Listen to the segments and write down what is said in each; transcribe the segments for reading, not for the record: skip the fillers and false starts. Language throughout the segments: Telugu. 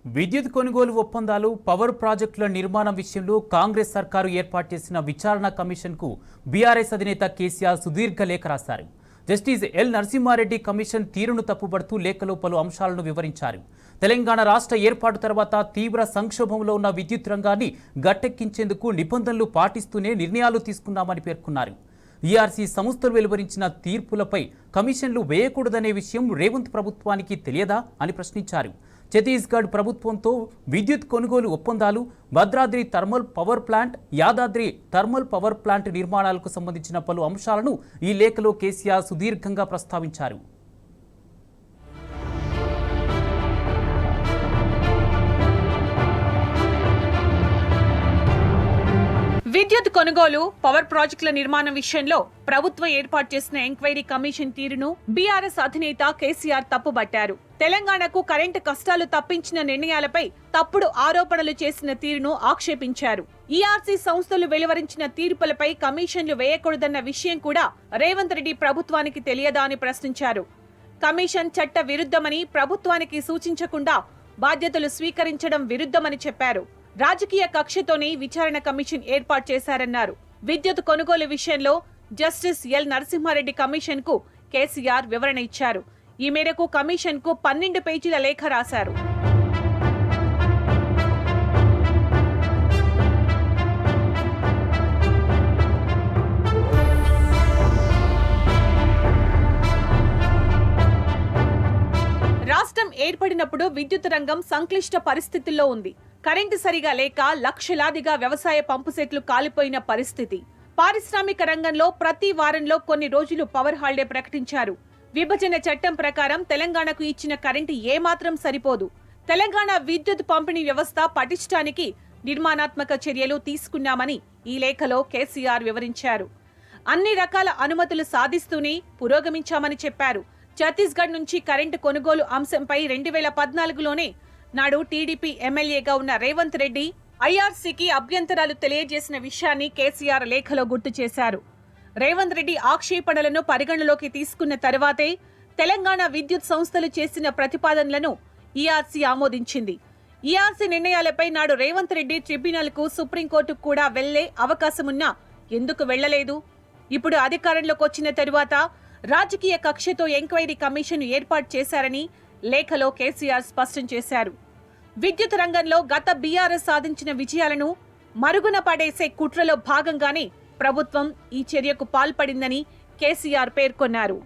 విద్యుత్ కొనుగోలు ఒప్పందాలు, పవర్ ప్రాజెక్టుల నిర్మాణం విషయంలో కాంగ్రెస్ సర్కారు ఏర్పాటు చేసిన విచారణ కమిషన్కు బీఆర్ఎస్ అధినేత కేసీఆర్ సుదీర్ఘ లేఖ రాశారు. జస్టిస్ ఎల్ నరసింహారెడ్డి కమిషన్ తీరును తప్పుబడుతూ లేఖలో పలు అంశాలను వివరించారు. తెలంగాణ రాష్ట్ర ఏర్పాటు తర్వాత తీవ్ర సంక్షోభంలో ఉన్న విద్యుత్ రంగాన్ని గట్టెక్కించేందుకు నిబంధనలు పాటిస్తూనే నిర్ణయాలు తీసుకున్నామని పేర్కొన్నారు. ఈఆర్సీ సంస్థలు వెలువరించిన తీర్పులపై కమిషన్లు వేయకూడదనే విషయం రేవంత్ ప్రభుత్వానికి తెలియదా అని ప్రశ్నించారు. ఛత్తీస్గఢ్ ప్రభుత్వంతో విద్యుత్ కొనుగోలు ఒప్పందాలు, Bhadradri thermal power plant, Yadadri thermal power plant నిర్మాణాలకు సంబంధించిన పలు అంశాలను ఈ లేఖలో కేసీఆర్ సుదీర్ఘంగా ప్రస్తావించారు. విద్యుత్ కొనుగోలు, పవర్ ప్రాజెక్టుల నిర్మాణం విషయంలో ప్రభుత్వం ఏర్పాటు చేసిన ఎంక్వైరీ కమిషన్ తీరును బీఆర్ఎస్ అధినేత కేసీఆర్ తప్పుబట్టారు. తెలంగాణకు కరెంటు కష్టాలు తప్పించిన నిర్ణయాలపై తప్పుడు ఆరోపణలు చేసిన తీరును ఆక్షేపించారు. ఈఆర్సీ సంస్థలు వెలువరించిన తీర్పులపై కమిషన్లు వేయకూడదన్న విషయం కూడా రేవంత్ రెడ్డి ప్రభుత్వానికి తెలియదా అని ప్రశ్నించారు. కమిషన్ చట్ట విరుద్ధమని, ప్రభుత్వానికి సూచించకుండా బాధ్యతలు స్వీకరించడం విరుద్ధమని చెప్పారు. రాజకీయ కక్షతోనే విచారణ కమిషన్ ఏర్పాటు చేశారన్నారు. విద్యుత్ కొనుగోలు విషయంలో జస్టిస్ ఎల్ నరసింహారెడ్డి కమిషన్ కు కేసీఆర్ వివరణ ఇచ్చారు. ఈ మేరకు కమిషన్ కు 12 పేజీల లేఖ రాశారు. రాష్ట్రం ఏర్పడినప్పుడు విద్యుత్ రంగం సంక్లిష్ట పరిస్థితుల్లో ఉంది. కరెంటు సరిగా లేక లక్షలాదిగా వ్యవసాయ పంపు సెట్లు కాలిపోయిన పరిస్థితి. పారిశ్రామిక రంగంలో ప్రతి వారంలో కొన్ని రోజులు పవర్ హాలిడే ప్రకటించారు. విభజన చట్టం ప్రకారం తెలంగాణకు ఇచ్చిన కరెంటు ఏమాత్రం సరిపోదు. తెలంగాణ విద్యుత్ పంపిణీ వ్యవస్థ పటిష్టానికి నిర్మాణాత్మక చర్యలు తీసుకున్నామని ఈ లేఖలో కేసీఆర్ వివరించారు. అన్ని రకాల అనుమతులు సాధిస్తూనే పురోగమించామని చెప్పారు. ఛత్తీస్గఢ్ నుంచి కరెంటు కొనుగోలు అంశంపై 2014లోనే నాడు టీడీపీ ఎమ్మెల్యేగా ఉన్న రేవంత్ రెడ్డి ఐఆర్సీకి అభ్యంతరాలు తెలియజేసిన విషయాన్ని కేసీఆర్ లేఖలో గుర్తు చేశారు. రేవంత్ రెడ్డి ఆక్షేపణలను పరిగణలోకి తీసుకున్న తర్వాతే తెలంగాణ విద్యుత్ సంస్థలు చేసిన ప్రతిపాదనలను ఈఆర్సీ ఆమోదించింది. ఈఆర్సీ నిర్ణయాలపై నాడు రేవంత్ రెడ్డి ట్రిబ్యునల్కు, సుప్రీంకోర్టుకు కూడా వెళ్లే అవకాశమున్నా ఎందుకు వెళ్లలేదు? ఇప్పుడు అధికారంలోకి వచ్చిన తరువాత రాజకీయ కక్షతో ఎంక్వైరీ కమిషన్ ఏర్పాటు చేశారని లేఖలో కేసీఆర్ స్పష్టం చేశారు. విద్యుత్ రంగంలో గత బీఆర్ఎస్ సాధించిన విజయాలను మరుగున పడేసే కుట్రలో భాగంగానే ప్రభుత్వం ఈ చర్యకు పాల్పడిందని కేసీఆర్ పేర్కొన్నారు.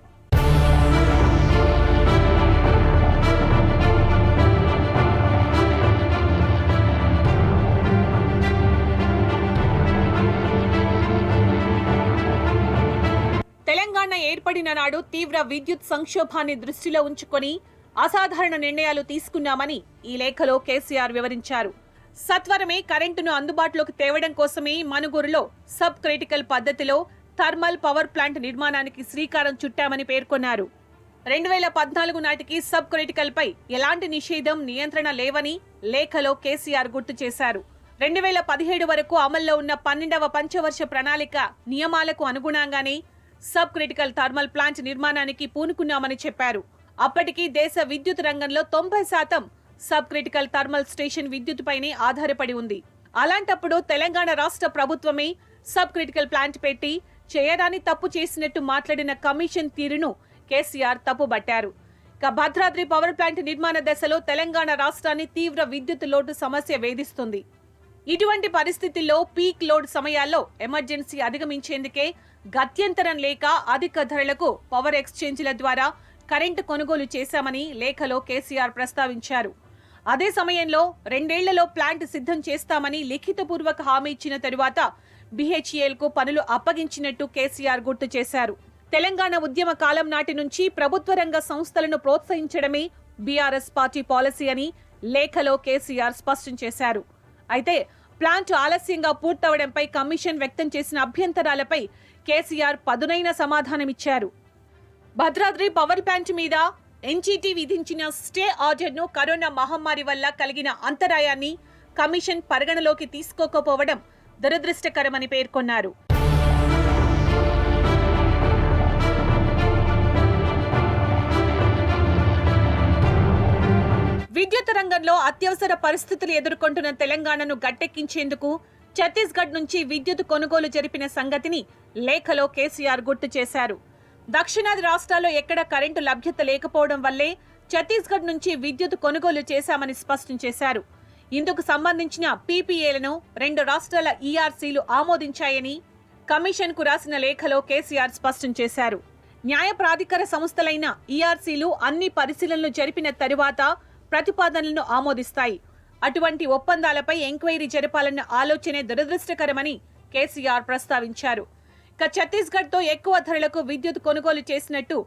తెలంగాణ ఏర్పడిన నాడు తీవ్ర విద్యుత్ సంక్షోభాన్ని దృష్టిలో ఉంచుకొని అసాధారణ నిర్ణయాలు తీసుకున్నామని ఈ లేఖలో కేసీఆర్ వివరించారు. సత్వరమే కరెంటును అందుబాటులోకి తేవడం కోసమే మనుగురులో సబ్ క్రిటికల్ పద్ధతిలో థర్మల్ పవర్ ప్లాంట్ నిర్మాణానికి శ్రీకారం చుట్టామని పేర్కొన్నారు. 2014 నాటికి సబ్ క్రిటికల్ పై ఎలాంటి నిషేధం, నియంత్రణ లేవని లేఖలో కేసీఆర్ గుర్తు చేశారు. 2017 వరకు అమల్లో ఉన్న 12వ పంచవర్ష ప్రణాళిక నియమాలకు అనుగుణంగానే సబ్ క్రిటికల్ థర్మల్ ప్లాంట్ నిర్మాణానికి పూనుకున్నామని చెప్పారు. అప్పటికి దేశ విద్యుత్ రంగంలో 90% సబ్ క్రిటికల్ థర్మల్ స్టేషన్ విద్యుత్ పైనే ఆధారపడి ఉంది. అలాంటప్పుడు తెలంగాణ రాష్ట్ర ప్రభుత్వమే సబ్ క్రిటికల్ ప్లాంట్ పెట్టి చేయడాన్ని తప్పు చేసినట్టు మాట్లాడిన కమిషన్ తీరును కేసీఆర్ తప్పుబట్టారు. భద్రాద్రి పవర్ ప్లాంట్ నిర్మాణ దశలో తెలంగాణ రాష్ట్రాన్ని తీవ్ర విద్యుత్ లోటు సమస్య వేధిస్తుంది. ఇటువంటి పరిస్థితుల్లో పీక్ లోడ్ సమయాల్లో ఎమర్జెన్సీ అధిగమించేందుకే గత్యంతరం లేక అధిక ధరలకు పవర్ ఎక్స్చేంజ్ల ద్వారా కరెంటు కొనుగోలు చేశామని లేఖలో కేసీఆర్ ప్రస్తావించారు. అదే సమయంలో 2 ఏళ్లలో ప్లాంట్ సిద్ధం చేస్తామని లిఖితపూర్వక హామీ ఇచ్చిన తరువాత బీహెచ్ఈఎల్కు పనులు అప్పగించినట్టు కేసీఆర్ గుర్తు చేశారు. తెలంగాణ ఉద్యమ కాలం నాటి నుంచి ప్రభుత్వ రంగ సంస్థలను ప్రోత్సహించడమే బీఆర్ఎస్ పార్టీ పాలసీ అని లేఖలో కేసీఆర్ స్పష్టం చేశారు. అయితే ప్లాంట్ ఆలస్యంగా పూర్తవడంపై కమిషన్ వ్యక్తం చేసిన అభ్యంతరాలపై కేసీఆర్ పదునైన సమాధానమిచ్చారు. భద్రాద్రి పవర్ ప్లాంట్ మీద ఎన్జీటీ విధించిన స్టే ఆర్డర్ను కరోనా మహమ్మారి వల్ల కలిగిన అంతరాయాన్ని కమిషన్ పరిగణలోకి తీసుకోకపోవడం దురదృష్టకరమని పేర్కొన్నారు. విద్యుత్ రంగంలో అత్యవసర పరిస్థితులు ఎదుర్కొంటున్న తెలంగాణను గట్టెక్కించేందుకు ఛత్తీస్గఢ్ నుంచి విద్యుత్ కొనుగోలు జరిపిన సంగతిని లేఖలో కేసీఆర్ గుర్తు చేశారు. దక్షిణాది రాష్ట్రాల్లో ఎక్కడ కరెంటు లభ్యత లేకపోవడం వల్లే ఛత్తీస్గఢ్ నుంచి విద్యుత్ కొనుగోలు చేశామని స్పష్టం చేశారు. ఇందుకు సంబంధించిన పీపీఏలను 2 రాష్ట్రాల ఈఆర్సీలు ఆమోదించాయని కమిషన్కు రాసిన లేఖలో కేసీఆర్ స్పష్టం చేశారు. న్యాయ ప్రాధికార సంస్థలైన ఈఆర్సీలు అన్ని పరిశీలనలు జరిపిన తరువాత ప్రతిపాదనలను ఆమోదిస్తాయి. అటువంటి ఒప్పందాలపై ఎంక్వైరీ జరపాలన్న ఆలోచనే దురదృష్టకరమని కేసీఆర్ ప్రస్తావించారు. ఇక ఛత్తీస్గఢ్తో ఎక్కువ ధరలకు విద్యుత్ కొనుగోలు చేసినట్టు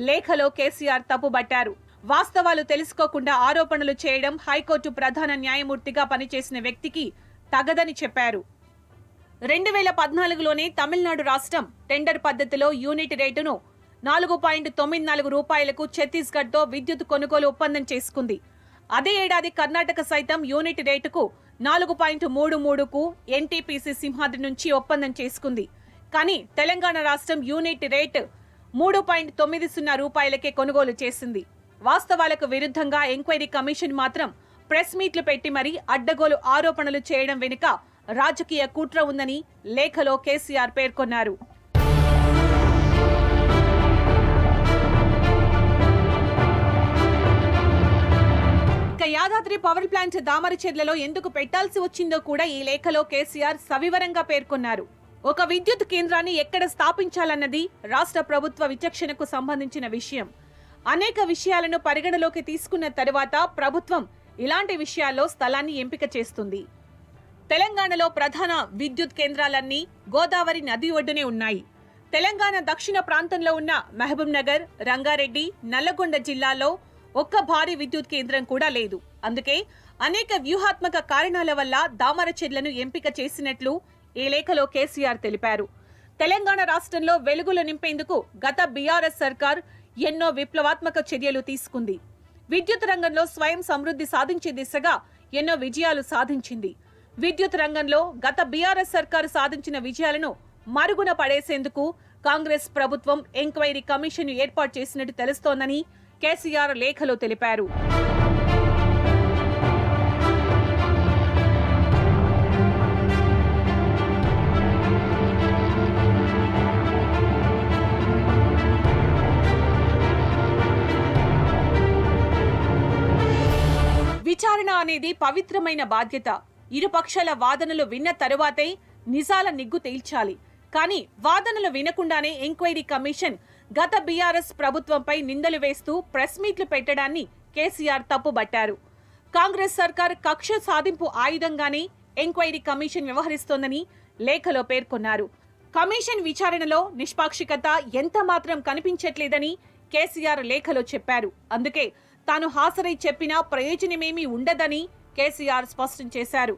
లేఖలో కేసీఆర్ తప్పుబట్టారు. వాస్తవాలు తెలుసుకోకుండా ఆరోపణలు చేయడం హైకోర్టు ప్రధాన న్యాయమూర్తిగా పనిచేసిన వ్యక్తికి తగదని చెప్పారు. 2014లోనే తమిళనాడు రాష్ట్రం టెండర్ పద్ధతిలో యూనిట్ రేటును 4.94 రూపాయలకు ఛత్తీస్గఢ్తో విద్యుత్ కొనుగోలు ఒప్పందం చేసుకుంది. అదే ఏడాది కర్ణాటక సైతం యూనిట్ రేటుకు 4.33కు ఎన్టీపీసీ సింహాద్రి నుంచి ఒప్పందం చేసుకుంది. కానీ తెలంగాణ రాష్ట్రం యూనిట్ రేట్ 3.90 రూపాయలకే కొనుగోలు చేసింది. వాస్తవాలకు విరుద్ధంగా ఎంక్వైరీ కమిషన్ మాత్రం ప్రెస్ మీట్లు పెట్టి మరీ అడ్డగోలు ఆరోపణలు చేయడం వెనుక రాజకీయ కుట్ర ఉందని లేఖలో కేసీఆర్ పేర్కొన్నారు. ఇక యాదాద్రి పవర్ ప్లాంట్ దామరచెర్లలో ఎందుకు పెట్టాల్సి వచ్చిందో కూడా ఈ లేఖలో కేసీఆర్ సవివరంగా పేర్కొన్నారు. ఒక విద్యుత్ కేంద్రాన్ని ఎక్కడ స్థాపించాలన్నది రాష్ట్ర ప్రభుత్వ విచక్షణకు సంబంధించిన విషయం. అనేక విషయాలను పరిగణలోకి తీసుకున్న తరువాత ప్రభుత్వం ఇలాంటి విషయాల్లో స్థలాన్ని ఎంపిక చేస్తుంది. తెలంగాణలో ప్రధాన విద్యుత్ కేంద్రాలన్నీ గోదావరి నది ఒడ్డునే ఉన్నాయి. తెలంగాణ దక్షిణ ప్రాంతంలో ఉన్న మహబూబ్ నగర్, రంగారెడ్డి, నల్లగొండ జిల్లాల్లో ఒక్క భారీ విద్యుత్ కేంద్రం కూడా లేదు. అందుకే అనేక వ్యూహాత్మక కారణాల వల్ల దామరచెర్లను ఎంపిక చేసినట్లు ఈ లేఖలో కేసీఆర్ తెలిపారు. తెలంగాణ రాష్ట్రంలో వెలుగులు నింపేందుకు గత బీఆర్ఎస్ సర్కార్ ఎన్నో విప్లవాత్మక చర్యలు తీసుకుంది. విద్యుత్ రంగంలో స్వయం సమృద్ధి సాధించే దిశగా ఎన్నో విజయాలు సాధించింది. విద్యుత్ రంగంలో గత బీఆర్ఎస్ సర్కారు సాధించిన విజయాలను మరుగున పడేసేందుకు కాంగ్రెస్ ప్రభుత్వం ఎంక్వైరీ కమిషన్ ఏర్పాటు చేసినట్టు తెలుస్తోందని కేసీఆర్ లేఖలో తెలిపారు. విచారణ అనేది పవిత్రమైన బాధ్యత. ఇరుపక్షాల వాదనలు విన్న తరువాతే నిజాల నిగ్గు తేల్చాలి. కానీ వాదనలు వినకుండానే ఎంక్వైరీ కమిషన్ గత బీఆర్ఎస్ ప్రభుత్వంపై నిందలు వేస్తూ ప్రెస్ మీట్లు పెట్టడాన్ని కేసీఆర్ తప్పుబట్టారు. కాంగ్రెస్ సర్కార్ కక్ష సాధింపు ఆయుధంగానే ఎంక్వైరీ కమిషన్ వ్యవహరిస్తోందని లేఖలో పేర్కొన్నారు. కమిషన్ విచారణలో నిష్పాక్షికత ఎంత మాత్రం కనిపించట్లేదని కేసీఆర్ లేఖలో చెప్పారు. అందుకే తాను హాజరై చెప్పినా ప్రయోజనమేమీ ఉండదని కేసీఆర్ స్పష్టం చేశారు.